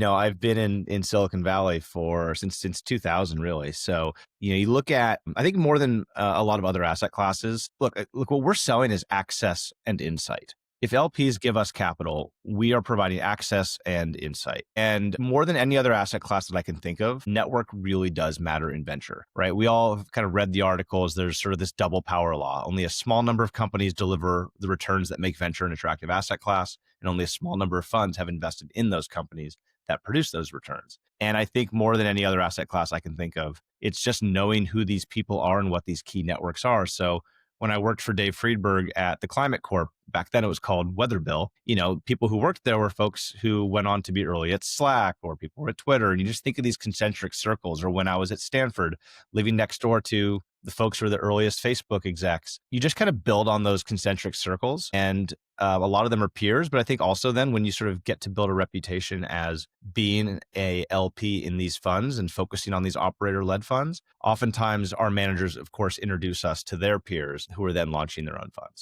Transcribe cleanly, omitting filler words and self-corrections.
I've been in Silicon Valley for since 2000, really. So, you look at, I think more than a lot of other asset classes. Look, what we're selling is access and insight. If LPs give us capital, we are providing access and insight. And more than any other asset class that I can think of, network really does matter in venture, right? We all have kind of read the articles. There's sort of this double power law. Only a small number of companies deliver the returns that make venture an attractive asset class, and only a small number of funds have invested in those companies that produce those returns. And I think more than any other asset class I can think of, it's just knowing who these people are and what these key networks are. So when I worked for Dave Friedberg at the Climate Corp, back then it was called Weatherbill, people who worked there were folks who went on to be early at Slack, or people were at Twitter. And you just think of these concentric circles. Or when I was at Stanford, living next door to the folks who were the earliest Facebook execs, you just kind of build on those concentric circles. And a lot of them are peers, but I think also then when you sort of get to build a reputation as being a LP in these funds and focusing on these operator-led funds, oftentimes our managers, of course, introduce us to their peers who are then launching their own funds.